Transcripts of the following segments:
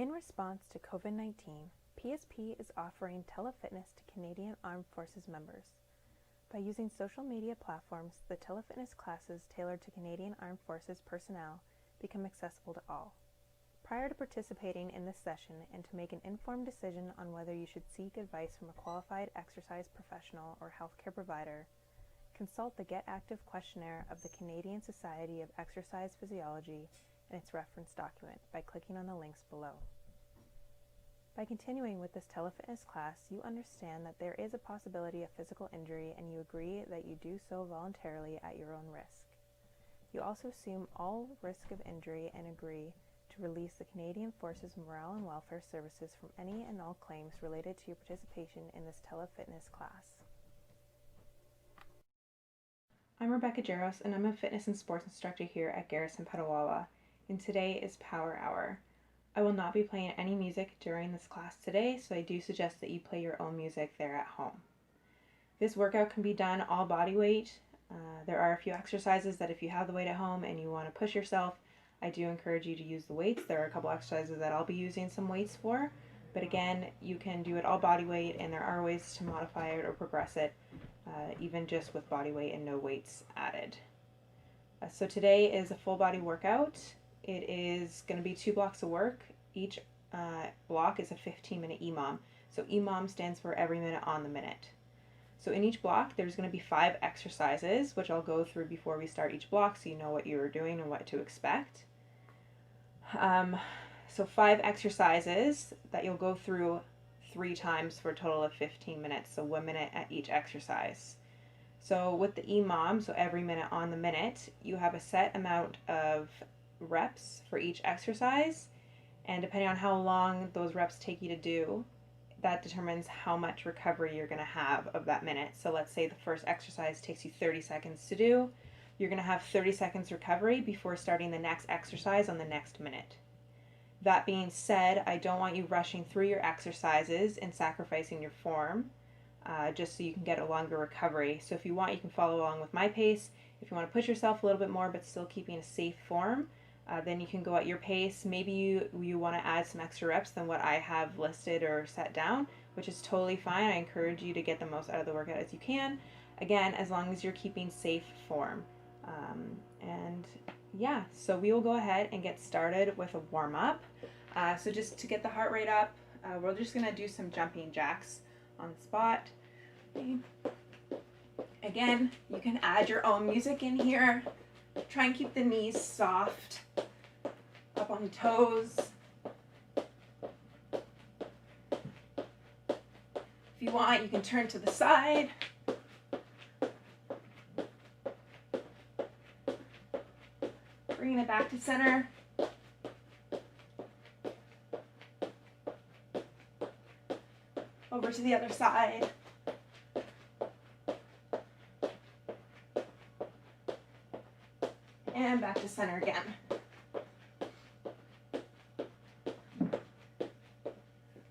In response to COVID-19, PSP is offering telefitness to Canadian Armed Forces members. By using social media platforms, the telefitness classes tailored to Canadian Armed Forces personnel become accessible to all. Prior to participating in this session and to make an informed decision on whether you should seek advice from a qualified exercise professional or healthcare provider, consult the Get Active questionnaire of the Canadian Society of Exercise Physiology and its reference document by clicking on the links below. By continuing with this telefitness class, you understand that there is a possibility of physical injury and you agree that you do so voluntarily at your own risk. You also assume all risk of injury and agree to release the Canadian Forces Morale and Welfare Services from any and all claims related to your participation in this telefitness class. I'm Rebecca Jaros and I'm a fitness and sports instructor here at Garrison Petawawa, and today is Power Hour. I will not be playing any music during this class today, so I do suggest that you play your own music there at home. This workout can be done all body weight. There are a few exercises that if you have the weight at home and you want to push yourself, I do encourage you to use the weights. There are a couple exercises that I'll be using some weights for, but again, you can do it all body weight and there are ways to modify it or progress it, even just with body weight and no weights added. So today is a full body workout. It is going to be 2 blocks of work. Each block is a 15-minute EMOM. So EMOM stands for every minute on the minute. So in each block, there's going to be 5 exercises, which I'll go through before we start each block so you know what you're doing and what to expect. So 5 exercises that you'll go through 3 times for a total of 15 minutes, so 1 minute at each exercise. So with the EMOM, so every minute on the minute, you have a set amount of reps for each exercise, and depending on how long those reps take you to do, that determines how much recovery you're going to have of that minute. So let's say the first exercise takes you 30 seconds to do. You're going to have 30 seconds recovery before starting the next exercise on the next minute. That being said, I don't want you rushing through your exercises and sacrificing your form, just so you can get a longer recovery. So if you want, you can follow along with my pace. If you want to push yourself a little bit more but still keeping a safe form, then you can go at your pace. Maybe you want to add some extra reps than what I have listed or set down, which is totally fine. I encourage you to get the most out of the workout as you can. Again, as long as you're keeping safe form. And yeah, so we will go ahead and get started with a warm-up. So just to get the heart rate up, we're just going to do some jumping jacks on the spot. Again, you can add your own music in here. Try and keep the knees soft, up on the toes. If you want, you can turn to the side. Bringing it back to center. Over to the other side. And back to center again.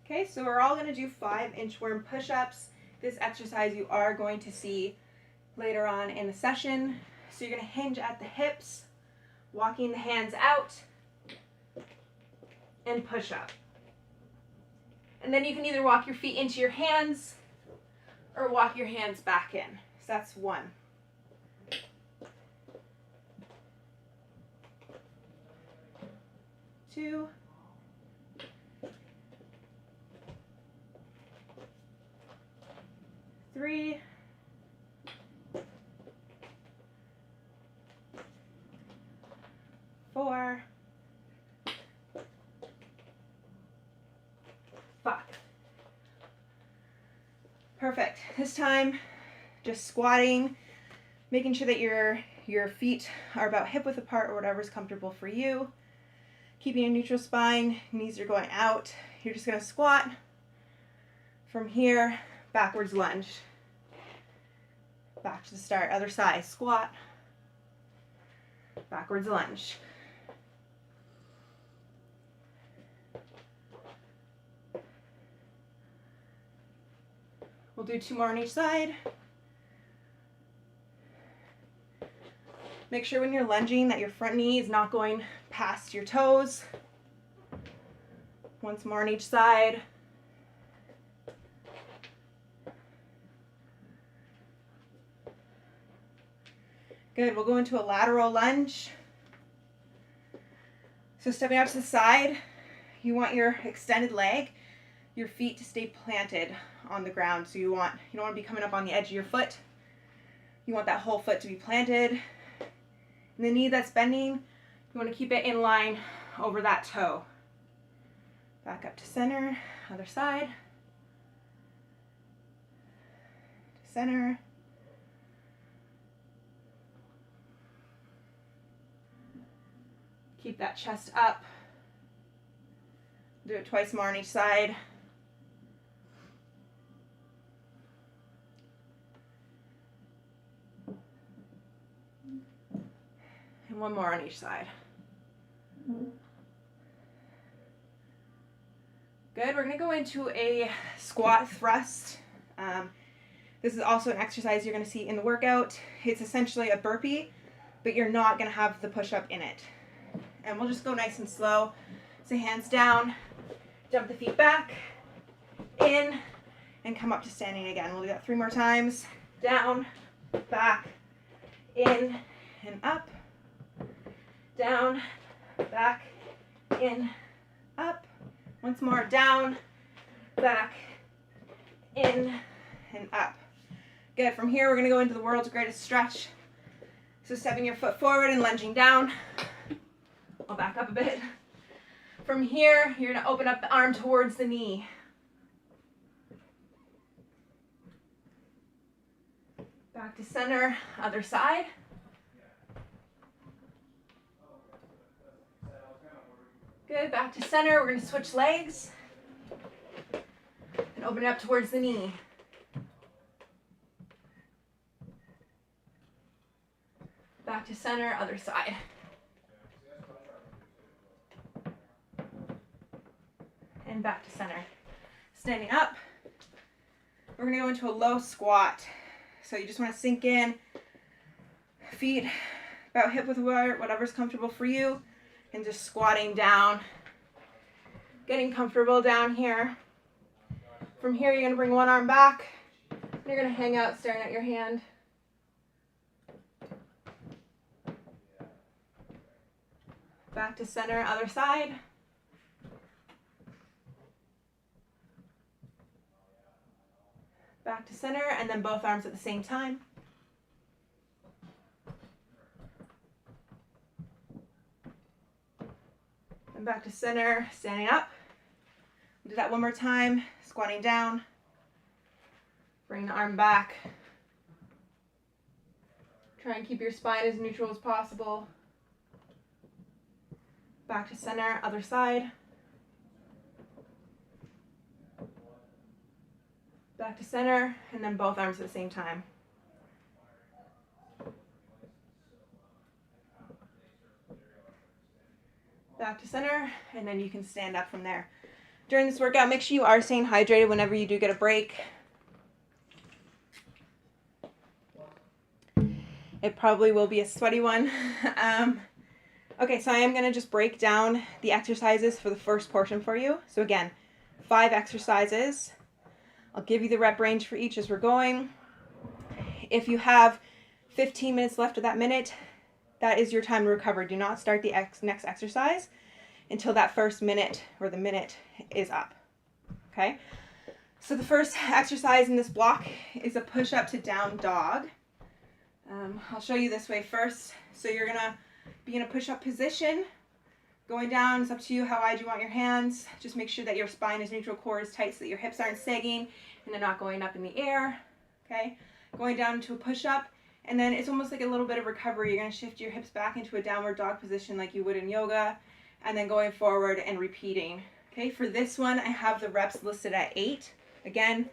Okay, so we're all going to do 5 inchworm push-ups. This exercise you are going to see later on in the session. So you're going to hinge at the hips, walking the hands out, and push up. And then you can either walk your feet into your hands or walk your hands back in. So that's 1. 2. 3. 4. 5. Perfect. This time, just squatting, making sure that your feet are about hip width apart or whatever's comfortable for you. Keeping a neutral spine, knees are going out. You're just going to squat. From here, backwards lunge. Back to the start, other side, squat. Backwards lunge. We'll do 2 more on each side. Make sure when you're lunging that your front knee is not going past your toes. Once more on each side. Good, we'll go into a lateral lunge. So stepping out to the side, you want your extended leg, your feet to stay planted on the ground. So you don't want to be coming up on the edge of your foot. You want that whole foot to be planted. And the knee that's bending, you want to keep it in line over that toe. Back up to center, other side. To center. Keep that chest up. Do it twice more on each side. And one more on each side. Good, we're gonna go into a squat thrust. This is also an exercise you're gonna see in the workout. It's essentially a burpee, but you're not gonna have the push-up in it. And we'll just go nice and slow. So hands down, jump the feet back, in, and come up to standing again. We'll do that 3 more times. Down, back, in, and up. Down, back, in, up. Once more, down, back, in, and up. Good, from here we're gonna go into the world's greatest stretch. So stepping your foot forward and lunging down. I'll back up a bit. From here, you're gonna open up the arm towards the knee. Back to center, other side. Good, back to center. We're gonna switch legs and open it up towards the knee. Back to center, other side. And back to center. Standing up, we're gonna go into a low squat. So you just wanna sink in, feet about hip width apart, whatever's comfortable for you, and just squatting down, getting comfortable down here. From here, you're gonna bring one arm back, and you're gonna hang out staring at your hand. Back to center, other side. Back to center, and then both arms at the same time. And back to center, standing up. We'll do that one more time, squatting down. Bring the arm back. Try and keep your spine as neutral as possible. Back to center, other side. Back to center, and then both arms at the same time. Back to center, and then you can stand up from there. During this workout, make sure you are staying hydrated whenever you do get a break. It probably will be a sweaty one. Okay, so I am going to just break down the exercises for the first portion for you. So again, 5 exercises. I'll give you the rep range for each as we're going. If you have 15 minutes left of that minute, that is your time to recover. Do not start the next exercise until that first minute or the minute is up. Okay? So the first exercise in this block is a push-up to down dog. I'll show you this way first. So you're going to be in a push-up position. Going down, it's up to you how wide you want your hands. Just make sure that your spine is neutral, core is tight so that your hips aren't sagging and they're not going up in the air. Okay? Going down into a push-up, and then it's almost like a little bit of recovery. You're going to shift your hips back into a downward dog position like you would in yoga, and then going forward and repeating. Okay, for this one, I have the reps listed at 8. Again,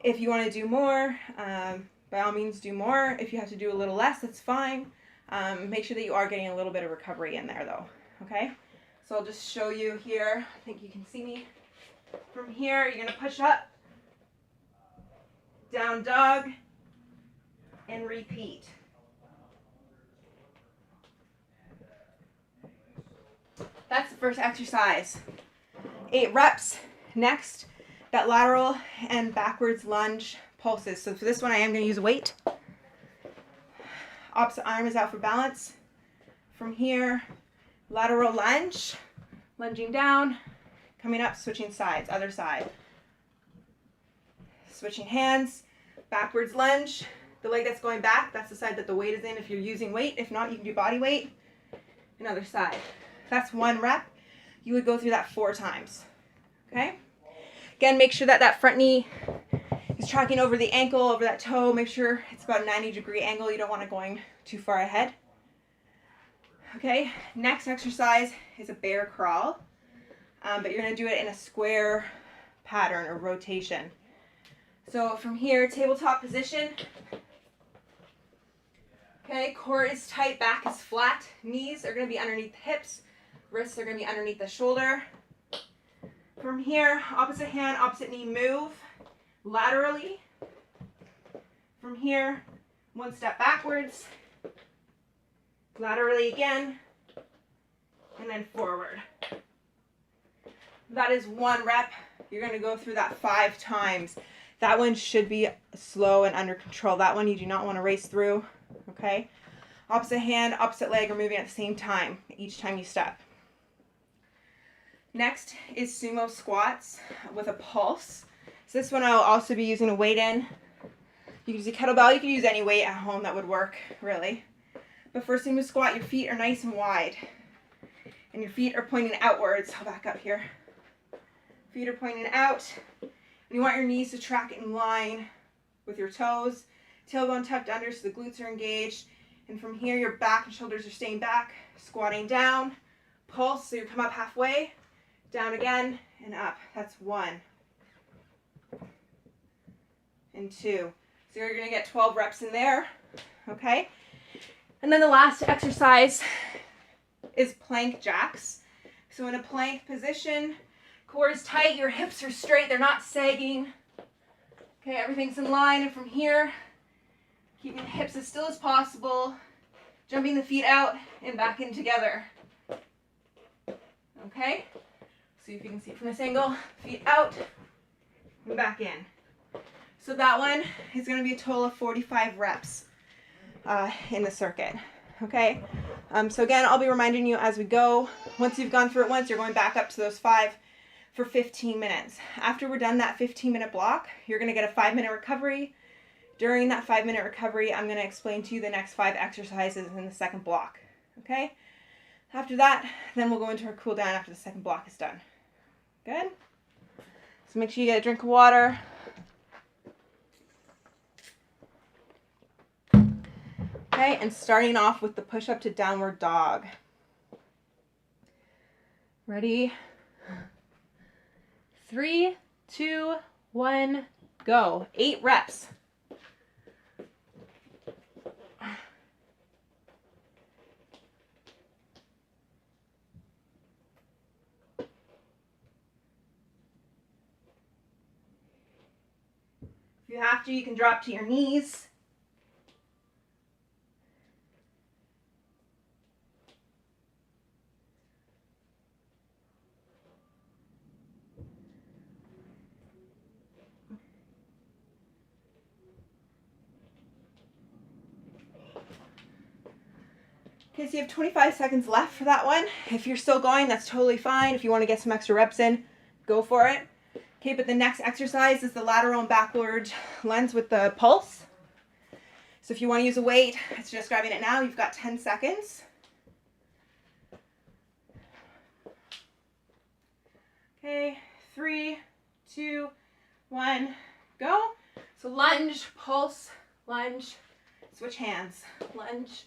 if you want to do more, by all means do more. If you have to do a little less, that's fine. Make sure that you are getting a little bit of recovery in there though. Okay, so I'll just show you here. I think you can see me. From here, you're going to push up, down dog, and repeat. That's the first exercise. 8 reps. Next, that lateral and backwards lunge pulses. So for this one, I am going to use a weight. Opposite arm is out for balance. From here, lateral lunge, lunging down, coming up, switching sides, other side. Switching hands, backwards lunge. The leg that's going back, that's the side that the weight is in if you're using weight. If not, you can do body weight. Another side. That's 1 rep. You would go through that 4 times. Okay? Again, make sure that that front knee is tracking over the ankle, over that toe. Make sure it's about a 90-degree angle. You don't want it going too far ahead. Okay, next exercise is a bear crawl, but you're going to do it in a square pattern or rotation. So from here, tabletop position. Okay, core is tight, back is flat, knees are going to be underneath the hips, wrists are going to be underneath the shoulder. From here, opposite hand, opposite knee move laterally. From here, 1 step backwards, laterally again, and then forward. That is 1 rep. You're going to go through that 5 times. That one should be slow and under control. That one you do not want to race through, okay? Opposite hand, opposite leg are moving at the same time, each time you step. Next is sumo squats with a pulse. So this one I'll also be using a weight in. You can use a kettlebell, you can use any weight at home that would work, really. But for sumo squat, your feet are nice and wide. And your feet are pointing outwards. I'll back up here. Feet are pointing out. And you want your knees to track in line with your toes. Tailbone tucked under so the glutes are engaged. And from here, your back and shoulders are staying back. Squatting down. Pulse, so you come up halfway. Down again and up. That's 1. And 2. So you're going to get 12 reps in there. Okay? And then the last exercise is plank jacks. So in a plank position, core is tight, your hips are straight, they're not sagging. Okay, everything's in line. And from here, keeping the hips as still as possible, jumping the feet out and back in together. Okay? See if you can see it from this angle. Feet out and back in. So that one is going to be a total of 45 reps in the circuit. Okay? So again, I'll be reminding you as we go. Once you've gone through it once, you're going back up to those 5 for 15 minutes. After we're done that 15-minute block, you're going to get a 5-minute recovery. During that 5-minute recovery, I'm going to explain to you the next 5 exercises in the second block. Okay? After that, then we'll go into our cool down after the second block is done. Good? So make sure you get a drink of water. Okay, and starting off with the push-up to downward dog. Ready? 3, 2, 1, go. 8 reps. If you have to, you can drop to your knees. Okay, so you have 25 seconds left for that one. If you're still going, that's totally fine. If you want to get some extra reps in, go for it. Okay, but the next exercise is the lateral and backward lunge with the pulse. So if you want to use a weight, it's just grabbing it now. You've got 10 seconds. Okay, 3, 2, 1, go. So lunge, pulse, lunge, switch hands. Lunge,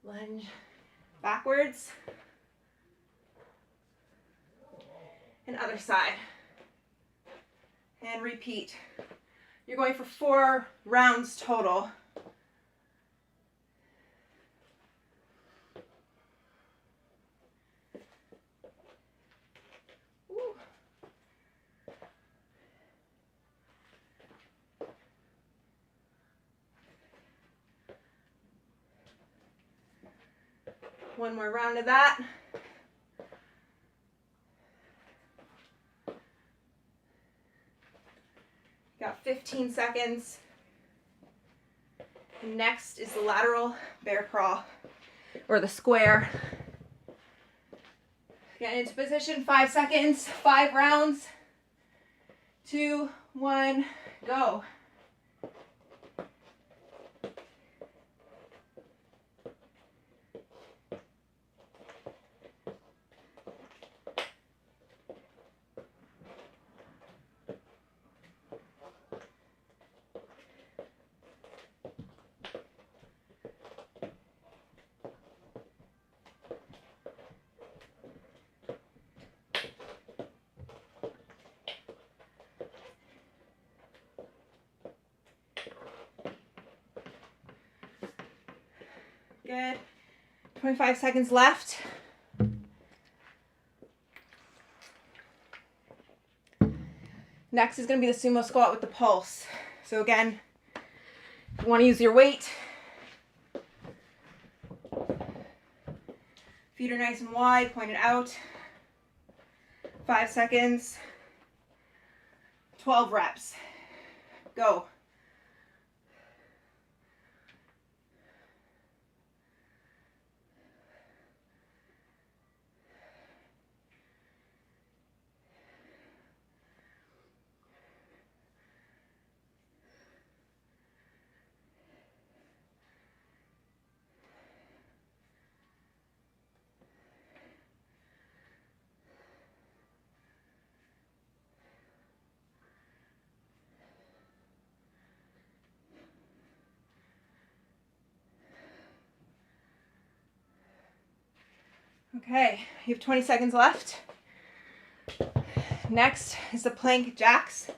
lunge, backwards, and other side. And repeat. You're going for 4 rounds total. Ooh. One more round of that. Got 15 seconds. Next is the lateral bear crawl, or the square. Get into position, 5 seconds, 5 rounds. 2, 1, go. Good. 25 seconds left. Next is going to be the sumo squat with the pulse. So again, you want to use your weight. Feet are nice and wide, pointed out. 5 seconds. 12 reps. Go. Okay, you have 20 seconds left. Next is the plank jacks.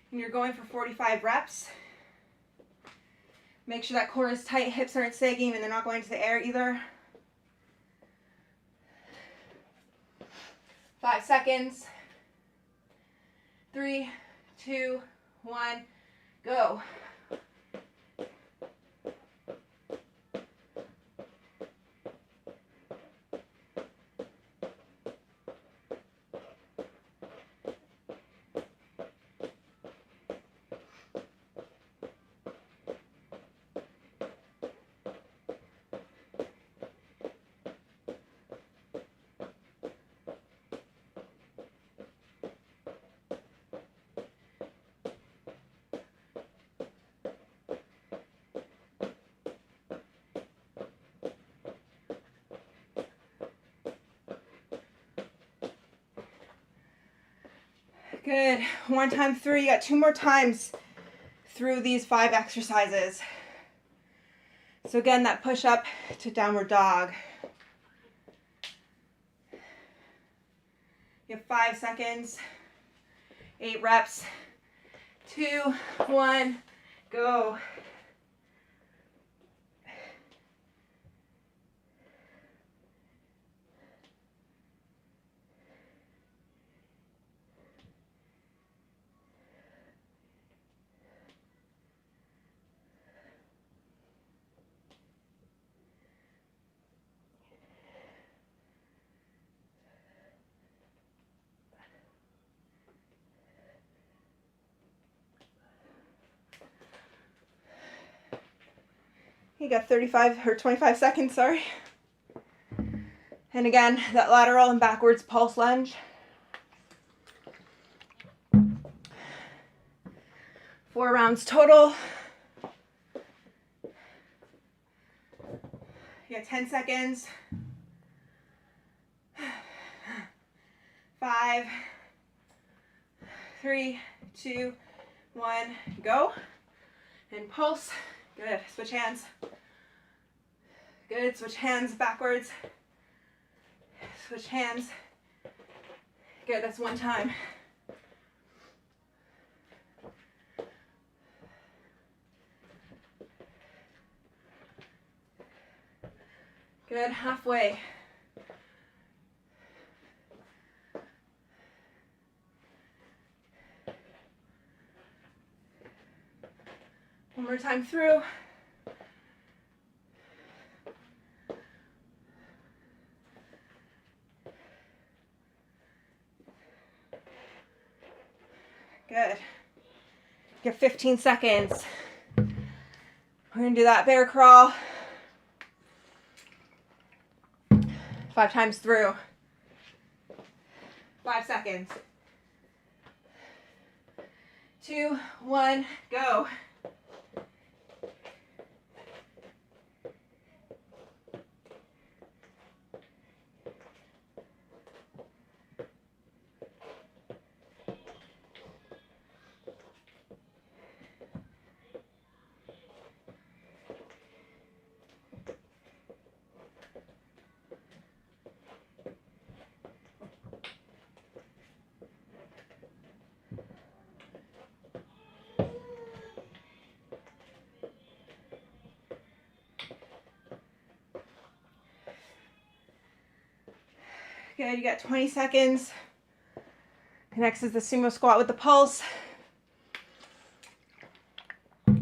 And you're going for 45 reps. Make sure that core is tight, hips aren't sagging, and they're not going into the air either. 5 seconds. 3, 2, 1, go. Good. One time through. You got 2 more times through these 5 exercises. So again, that push up to downward dog. You have 5 seconds. 8 reps. 2, 1, go. You got 35 or 25 seconds, sorry. And again, that lateral and backwards pulse lunge. 4 rounds total. You got 10 seconds. 5, 3, 2, 1, go. And pulse. Good. Switch hands. Good. Switch hands backwards. Switch hands. Good. That's 1 time. Good. Halfway. One more time through. Good. Get 15 seconds. We're gonna do that bear crawl 5 times through. 5 seconds. 2, 1, go. Good, you got 20 seconds. Next is the sumo squat with the pulse. If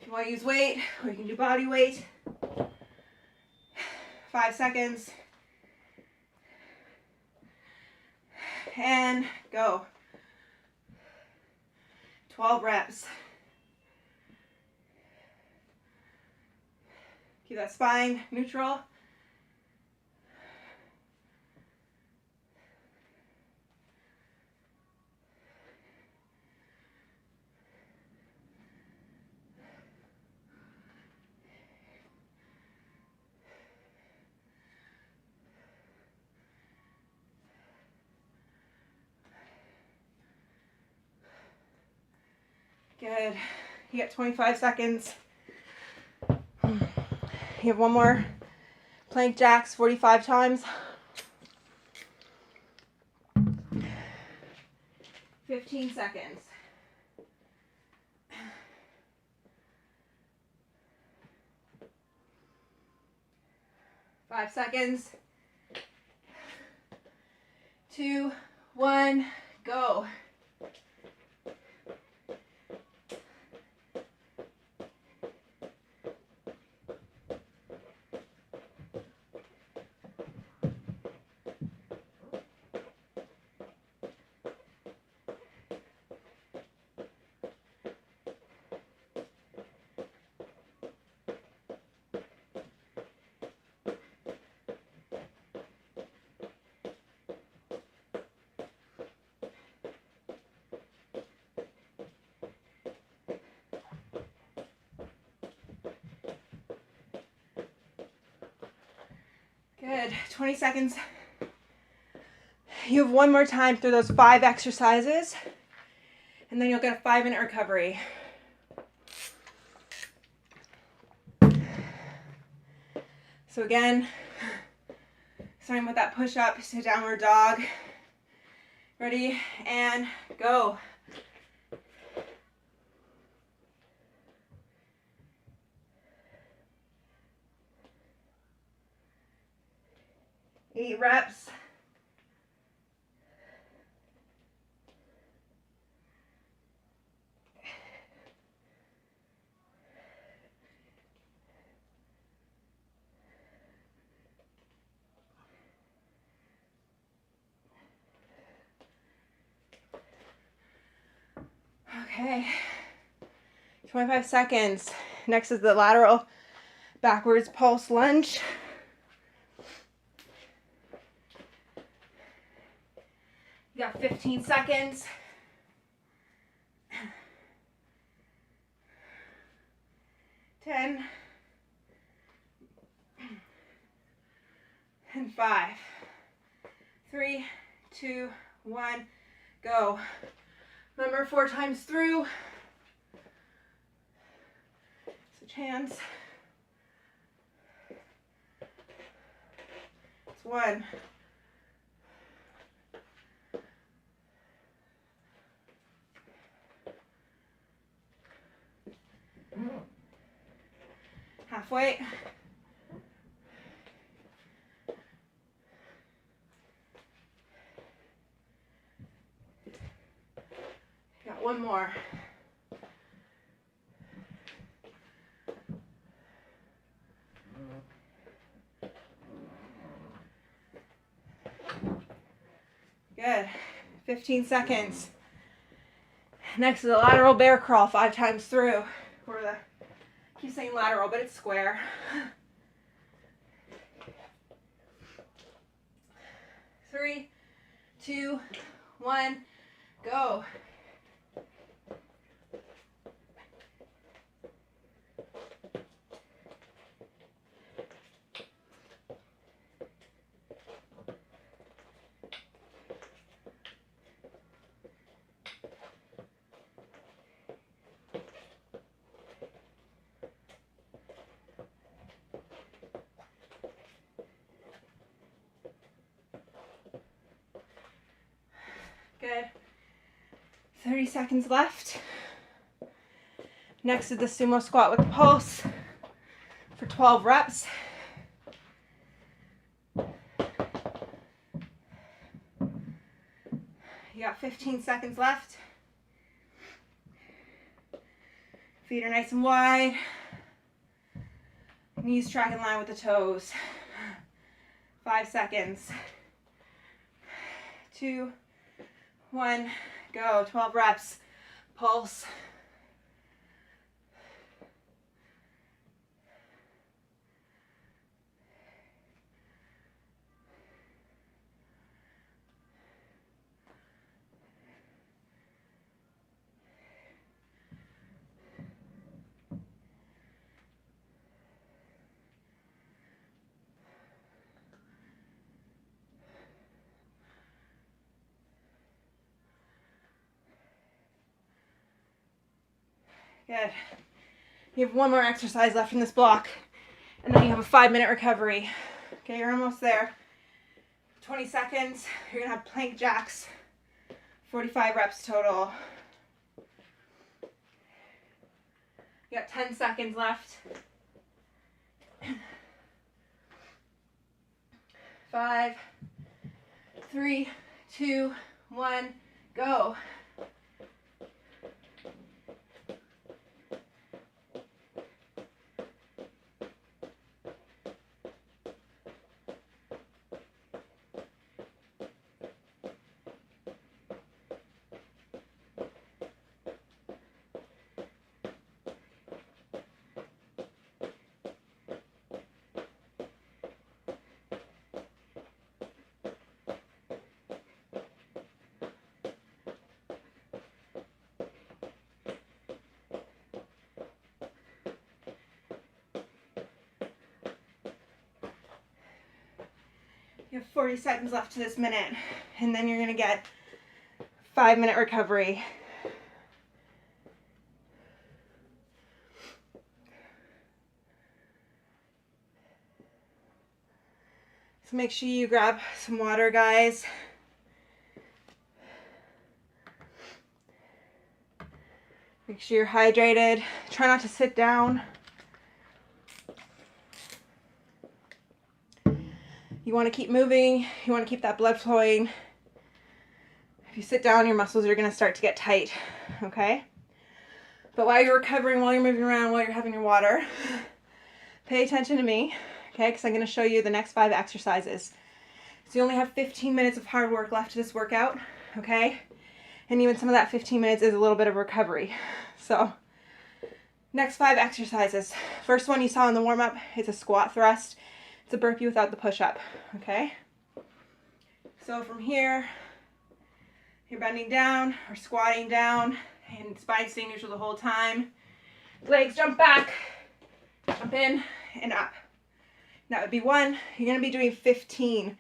you want to use weight, or you can do body weight. 5 seconds. And go. 12 reps. Keep that spine neutral. Good. You got 25 seconds. You have one more plank jacks 45 times. 15 seconds. Five seconds. 2, 1, go. Good. 20 seconds. You have one more time through those 5 exercises, and then you'll get a 5-minute recovery. So again, starting with that push-up to downward dog. Ready, and go. Eight reps. Okay, 25 seconds. Next is the lateral backwards pulse lunge. You got 15 seconds. 10 and 5, 3, 2, 1, go. Remember, 4 times through. Switch hands. It's 1. Halfway. Got one more. Good. 15 seconds. Next is a lateral bear crawl 5 times through. I keep saying lateral, but it's square. 3, 2, 1, go. Good. 30 seconds left. Next is the sumo squat with the pulse for 12 reps. You got 15 seconds left. Feet are nice and wide. Knees track in line with the toes. 5 seconds. 2, 1, go. 12 reps. Pulse. Good. You have one more exercise left in this block, and then you have a 5-minute recovery. Okay, you're almost there. 20 seconds. You're gonna have plank jacks. 45 reps total. You got 10 seconds left. 5, 3, 2, 1, go. You have 40 seconds left to this minute, and then you're gonna get 5-minute recovery. So make sure you grab some water, guys. Make sure you're hydrated. Try not to sit down. You want to keep moving. You want to keep that blood flowing. If you sit down, your muscles are going to start to get tight, okay? But while you're recovering, while you're moving around, while you're having your water, pay attention to me, okay? Because I'm going to show you the next 5 exercises. So you only have 15 minutes of hard work left to this workout, okay? And even some of that 15 minutes is a little bit of recovery. So next 5 exercises. First one you saw in the warm-up is a squat thrust. It's a burpee without the push-up, okay? So from here, you're bending down or squatting down and spine staying neutral the whole time. Legs jump back, jump in and up. That would be 1. You're gonna be doing 15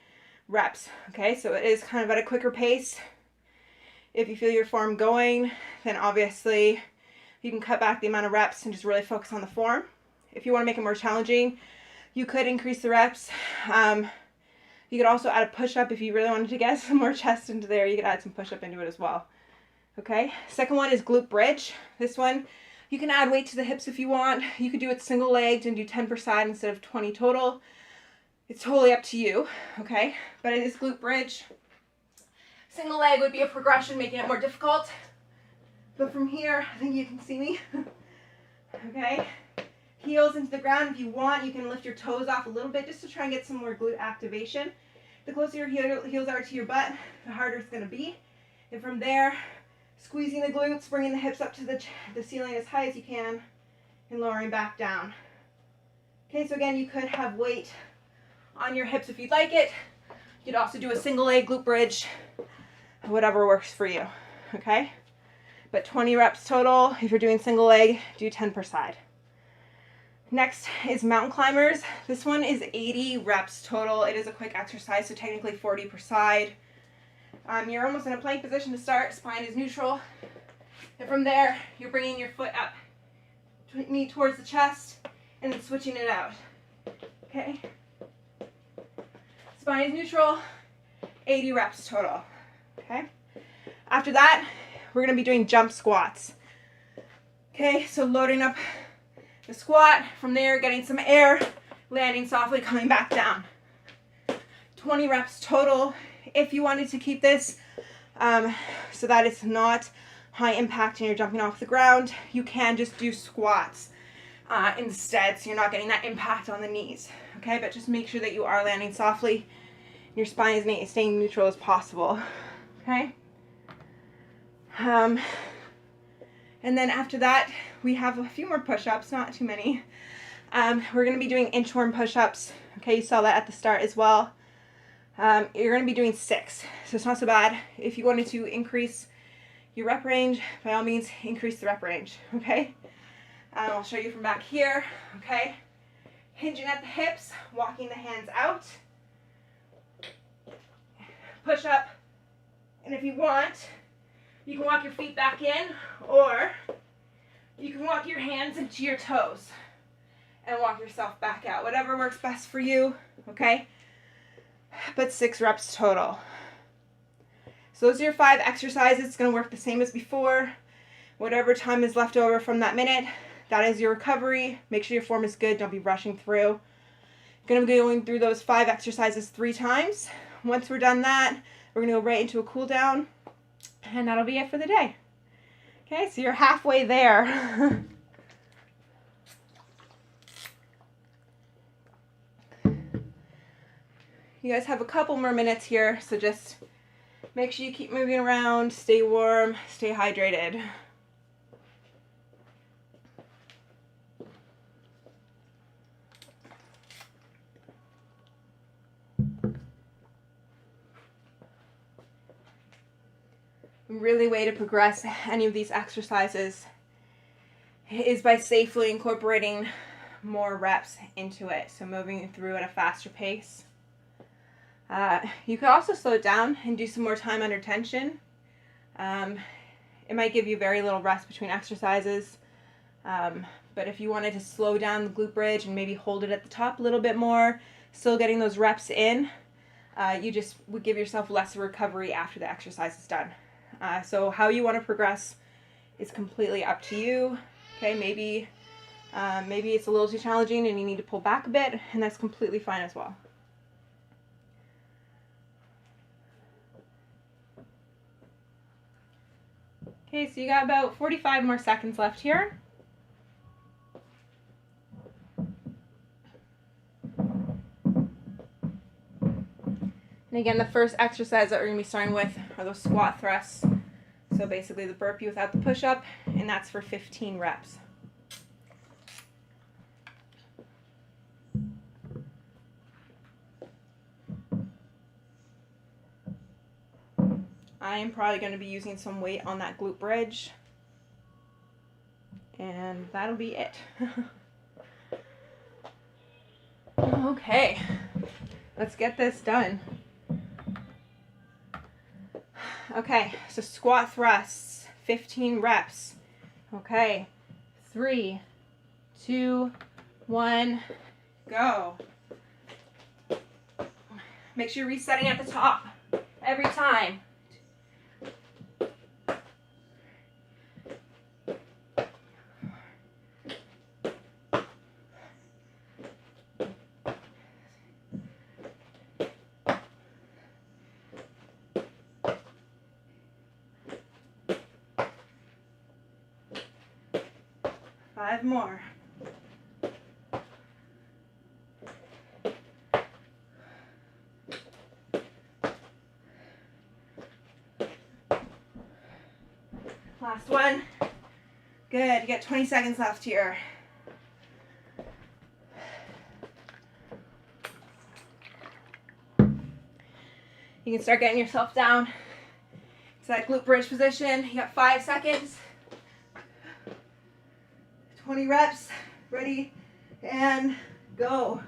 reps, okay? So it is kind of at a quicker pace. If you feel your form going, then obviously you can cut back the amount of reps and just really focus on the form. If you wanna make it more challenging, you could increase the reps. You could also add a push-up if you really wanted to get some more chest into there. You could add some push-up into it as well. Okay, second one is glute bridge. This one, you can add weight to the hips if you want. You could do it single-legged and do 10 per side instead of 20 total. It's totally up to you, okay? But it is glute bridge. Single leg would be a progression, making it more difficult. But from here, I think you can see me. Okay? Heels into the ground. If you want, you can lift your toes off a little bit just to try and get some more glute activation. The closer your heels are to your butt, the harder it's going to be. And from there, squeezing the glutes, bringing the hips up to the ceiling as high as you can, and lowering back down. Okay, so again, you could have weight on your hips if you'd like it. You could also do a single leg glute bridge, whatever works for you, okay? But 20 reps total. If you're doing single leg, do 10 per side. Next is mountain climbers. This one is 80 reps total. It is a quick exercise, so technically 40 per side. You're almost in a plank position to start. Spine is neutral. And from there, you're bringing your foot up, knee towards the chest, and then switching it out. Okay? Spine is neutral, 80 reps total. Okay? After that, we're going to be doing jump squats. Okay, so loading up the squat, from there getting some air, landing softly, coming back down. 20 reps total. If you wanted to keep this so that it's not high impact and you're jumping off the ground, you can just do squats instead, so you're not getting that impact on the knees. Okay, but just make sure that you are landing softly. Your spine is staying neutral as possible. Okay. And then after that, we have a few more push-ups, not too many. We're going to be doing inchworm push-ups. Okay, you saw that at the start as well. You're going to be doing 6, so it's not so bad. If you wanted to increase your rep range, by all means, increase the rep range. Okay. I'll show you from back here. Okay. Hinging at the hips, walking the hands out. Push up, and if you want, you can walk your feet back in, or you can walk your hands into your toes and walk yourself back out. Whatever works best for you, okay? But 6 reps total. So those are your 5 exercises. It's going to work the same as before. Whatever time is left over from that minute, that is your recovery. Make sure your form is good. Don't be rushing through. Going to be going through those 5 exercises 3 times. Once we're done that, we're going to go right into a cool down, and that'll be it for the day. Okay, so you're halfway there. You guys have a couple more minutes here, so just make sure you keep moving around, stay warm, stay hydrated. Really way to progress any of these exercises is by safely incorporating more reps into it, so moving through at a faster pace. You could also slow it down and do some more time under tension. It might give you very little rest between exercises, but if you wanted to slow down the glute bridge and maybe hold it at the top a little bit more, still getting those reps in, you just would give yourself less recovery after the exercise is done. So how you want to progress is completely up to you. Okay, maybe it's a little too challenging and you need to pull back a bit, and that's completely fine as well. Okay, so you got about 45 more seconds left here. And again, the first exercise that we're going to be starting with are those squat thrusts. So basically the burpee without the push-up, and that's for 15 reps. I am probably going to be using some weight on that glute bridge, and that'll be it. Okay, let's get this done. Okay, so squat thrusts, 15 reps. Okay, 3, 2, 1, go. Make sure you're resetting at the top every time. Five more. Last one. Good, you got 20 seconds left here. You can start getting yourself down to that glute bridge position. You got 5 seconds. 20 reps. Ready and go.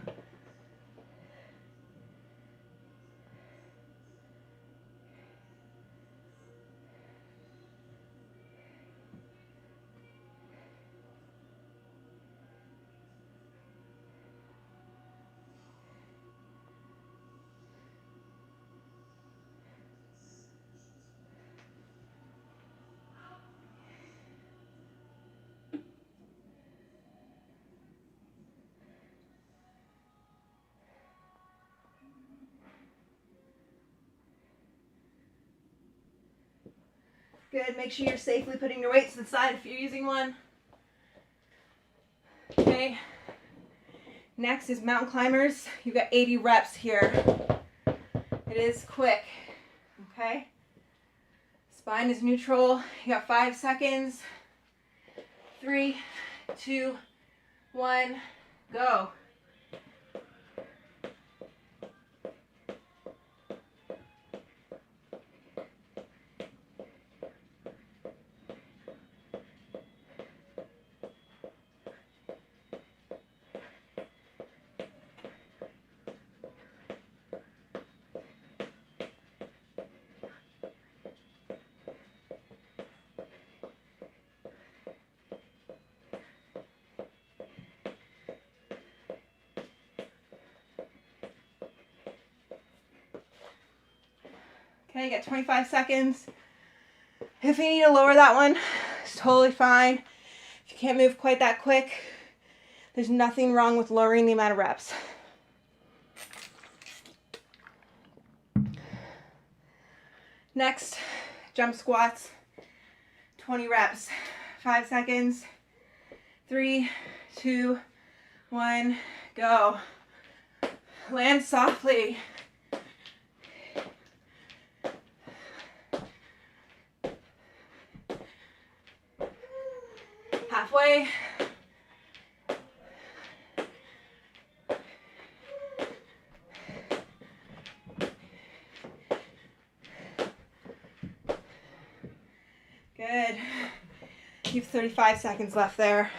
Good, make sure you're safely putting your weights to the side if you're using one. Okay, next is mountain climbers. You've got 80 reps here. It is quick, okay? Spine is neutral. You got 5 seconds. 3, 2, 1, go. Okay, you got 25 seconds. If you need to lower that one, it's totally fine. If you can't move quite that quick, there's nothing wrong with lowering the amount of reps. Next, jump squats, 20 reps, 5 seconds, 3, 2, 1, go. Land softly. Halfway. Good. You have 35 seconds left there.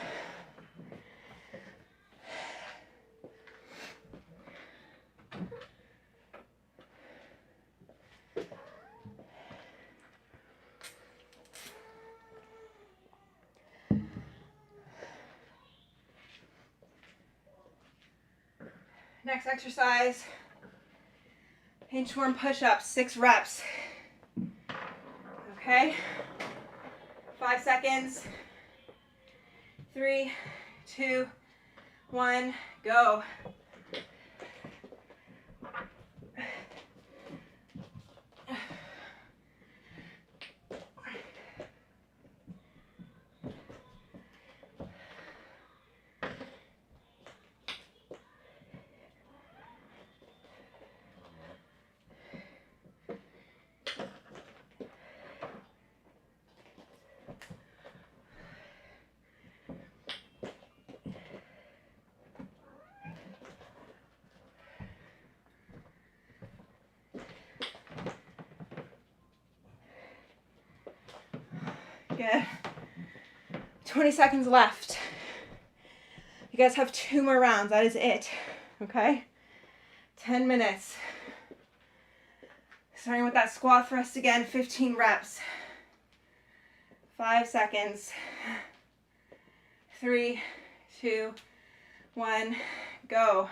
Next exercise, inchworm push-ups, 6 reps. Okay, 5 seconds, 3, 2, 1, go. Good. 20 seconds left. You guys have 2 more rounds. That is it. Okay? 10 minutes. Starting with that squat thrust again, 15 reps. 5 seconds. 3, 2, 1, go.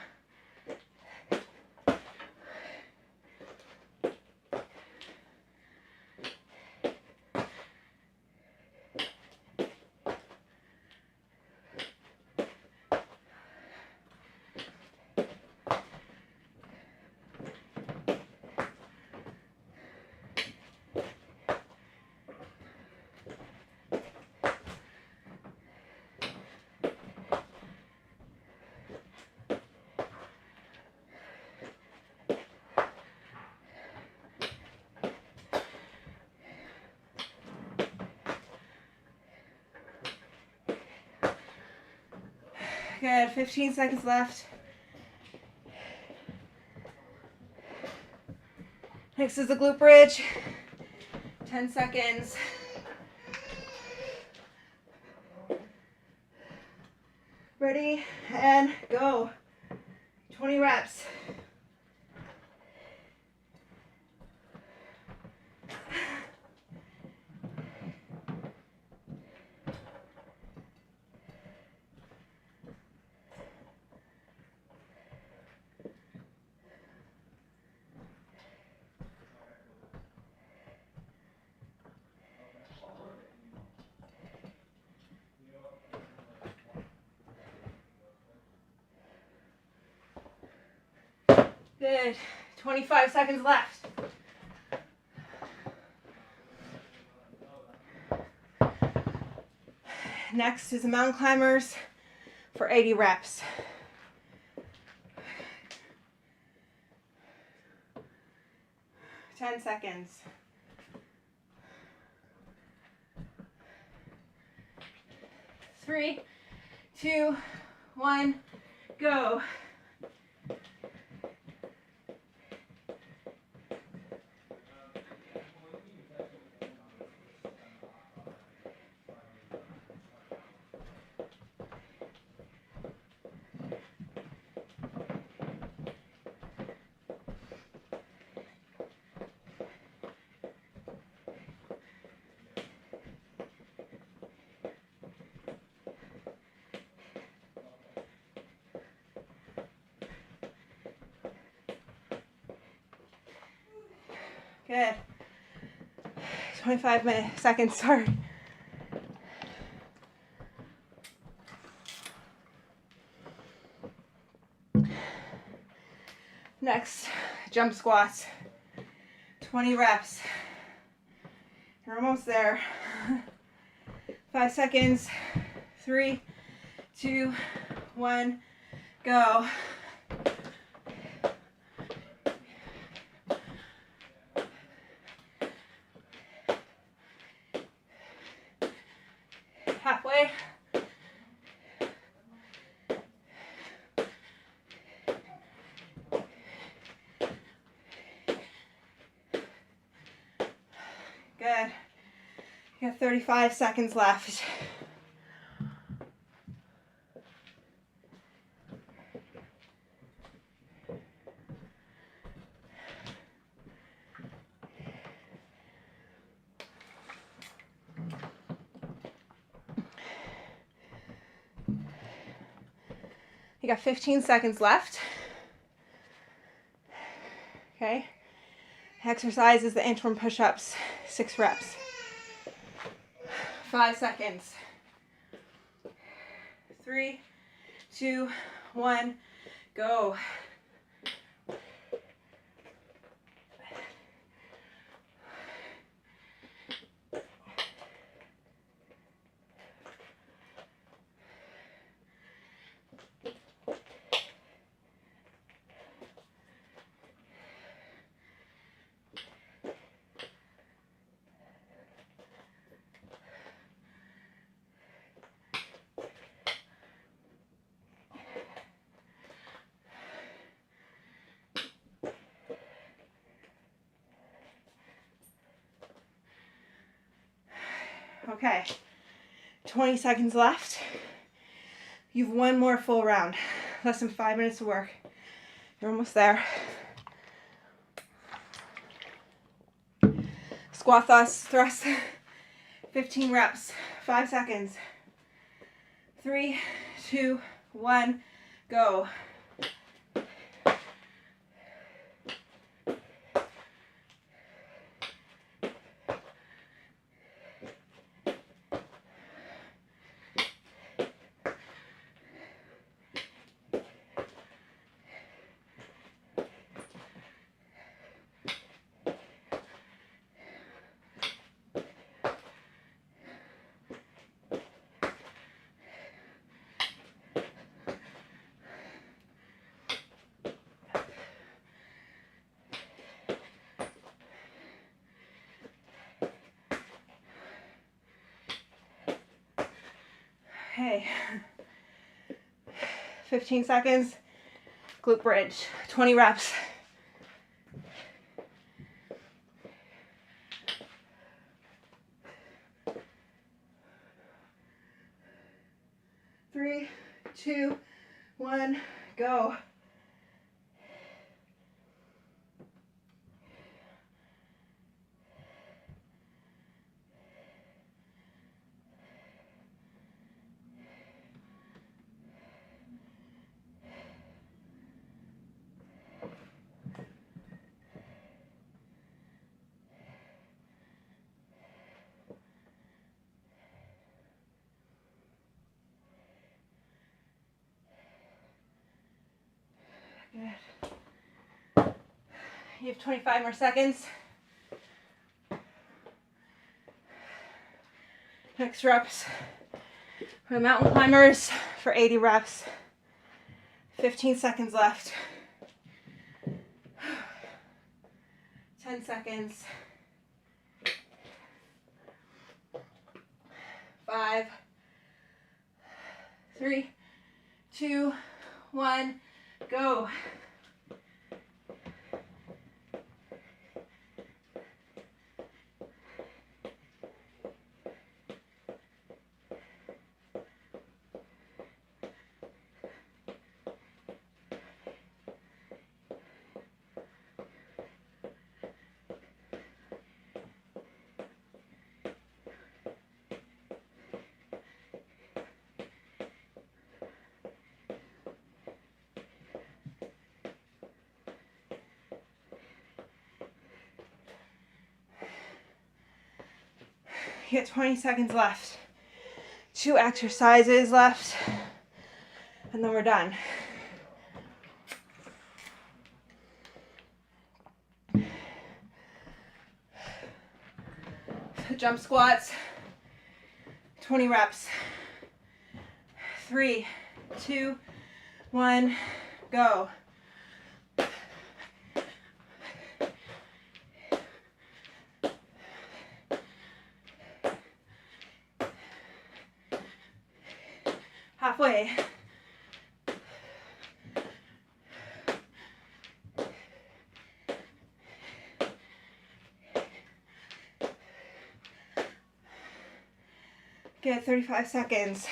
Good, 15 seconds left. Next is the glute bridge. 10 seconds. Ready, and go. 20 reps. Good. 25 seconds left. Next is the mountain climbers for 80 reps. Ten seconds. Three, two, one, go. Good. 25 seconds, sorry. Next, jump squats. 20 reps. You're almost there. 5 seconds. 3, 2, 1, go. Halfway. Good. You got 35 seconds left. You got 15 seconds left. Okay. Exercise is the inchworm push-ups, 6 reps. 5 seconds. 3, 2, 1, go. Okay, 20 seconds left. You've one more full round. Less than 5 minutes of work. You're almost there. Squat thrust. 15 reps. 5 seconds. 3, 2, 1, go. Okay. 15 seconds. Glute bridge, 20 reps. Three, two, one, go. Good. You have 25 more seconds. Next reps for the mountain climbers for 80 reps. 15 seconds left. 10 seconds. 5, 3, 2, 1, go. You got 20 seconds left. 2 exercises left, and then we're done. Jump squats, 20 reps. 3, 2, 1, go. Halfway. Get 35 seconds.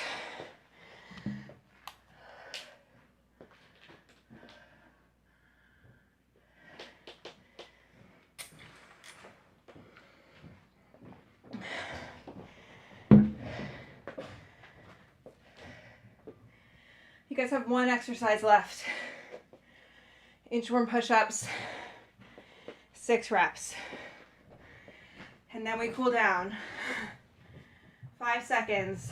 You guys have 1 exercise left. Inchworm push-ups, 6 reps. And then we cool down. 5 seconds.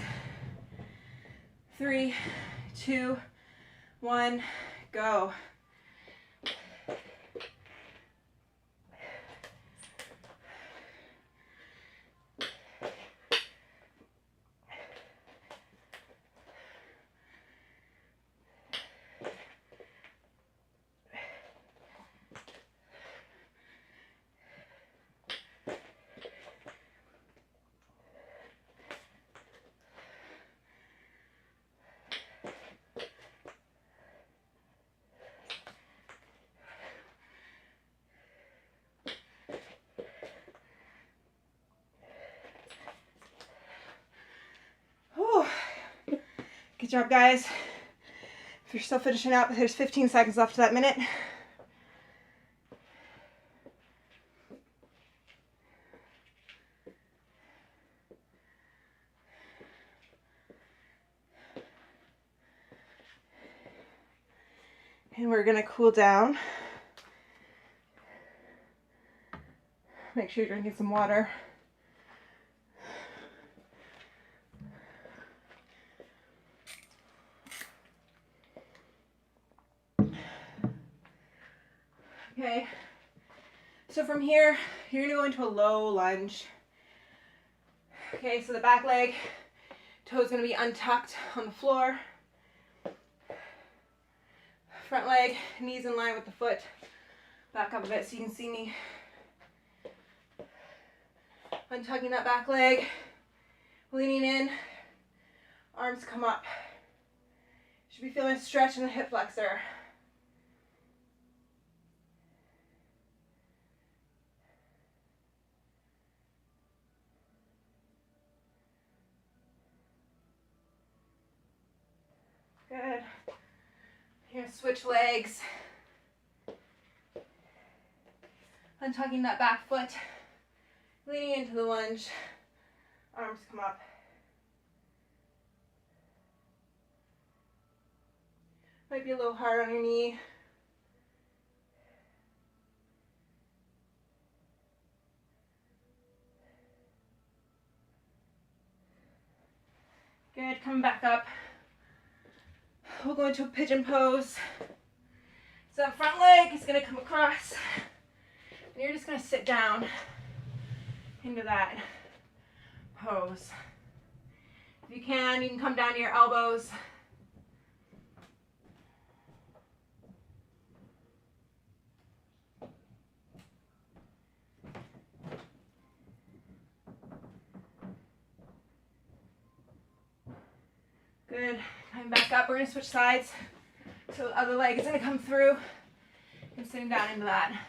3, 2, 1, go. Good job, guys. If you're still finishing up, there's 15 seconds left to that minute. And we're gonna cool down. Make sure you're drinking some water. Okay, so from here, you're gonna go into a low lunge. Okay, so the back leg, toe's gonna be untucked on the floor. Front leg, knees in line with the foot. Back up a bit so you can see me. Untucking that back leg, leaning in, arms come up. Should Should be feeling a stretch in the hip flexor. Good. You're gonna switch legs. Untucking that back foot, leaning into the lunge, arms come up. Might be a little hard on your knee. Good, coming back up. We'll go into a pigeon pose. So that front leg is gonna come across, and you're just gonna sit down into that pose. If you can come down to your elbows. Good. Coming back up, we're going to switch sides. So the other leg is going to come through and sitting down into that.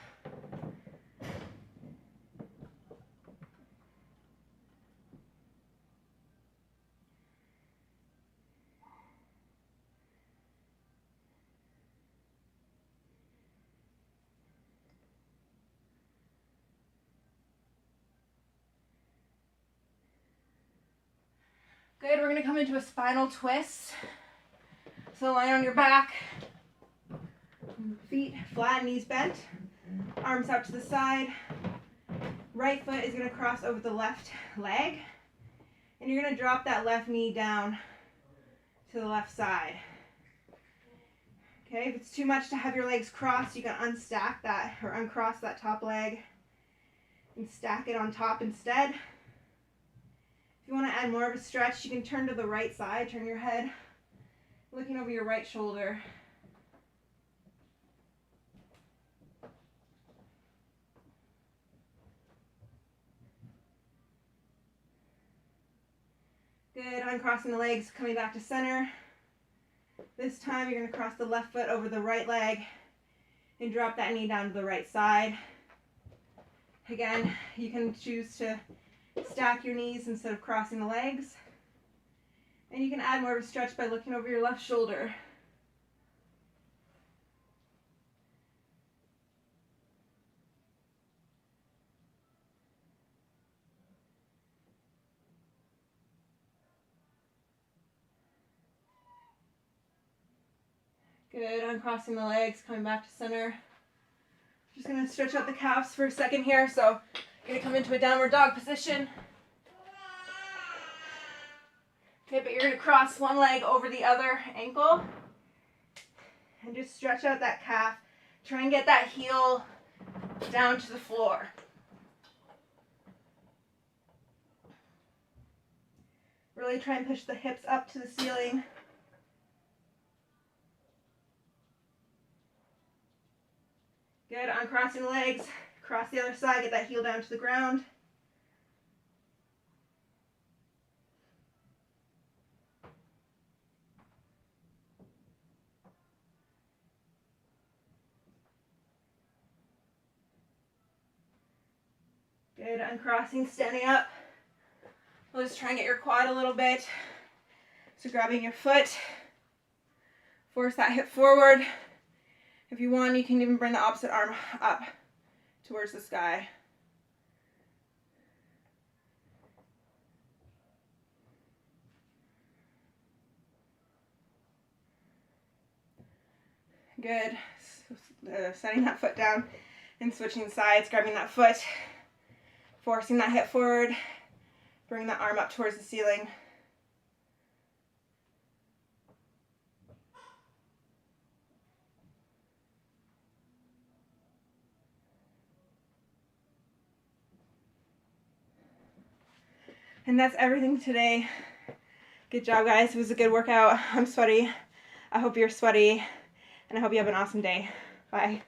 Good, we're going to come into a spinal twist. So lie on your back, feet flat, knees bent, arms out to the side. Right foot is going to cross over the left leg, and you're going to drop that left knee down to the left side. Okay, if it's too much to have your legs crossed, you can unstack that or uncross that top leg and stack it on top instead. If you want to add more of a stretch, you can turn to the right side, turn your head, looking over your right shoulder. Good, uncrossing the legs, coming back to center. This time you're going to cross the left foot over the right leg and drop that knee down to the right side. Again, you can choose to stack your knees instead of crossing the legs. And you can add more of a stretch by looking over your left shoulder. Good, uncrossing the legs, coming back to center. Just going to stretch out the calves for a second here. So you're going to come into a downward dog position. Okay, but you're going to cross one leg over the other ankle and just stretch out that calf. Try and get that heel down to the floor. Really try and push the hips up to the ceiling. Good, uncrossing the legs, cross the other side, get that heel down to the ground. Good, uncrossing, standing up. We'll just try and get your quad a little bit. So grabbing your foot, force that hip forward. If you want, you can even bring the opposite arm up towards the sky. Good. Setting that foot down and switching sides, grabbing that foot, forcing that hip forward, bring that arm up towards the ceiling. And that's everything today. Good job, guys. It was a good workout. I'm sweaty. I hope you're sweaty. And I hope you have an awesome day. Bye.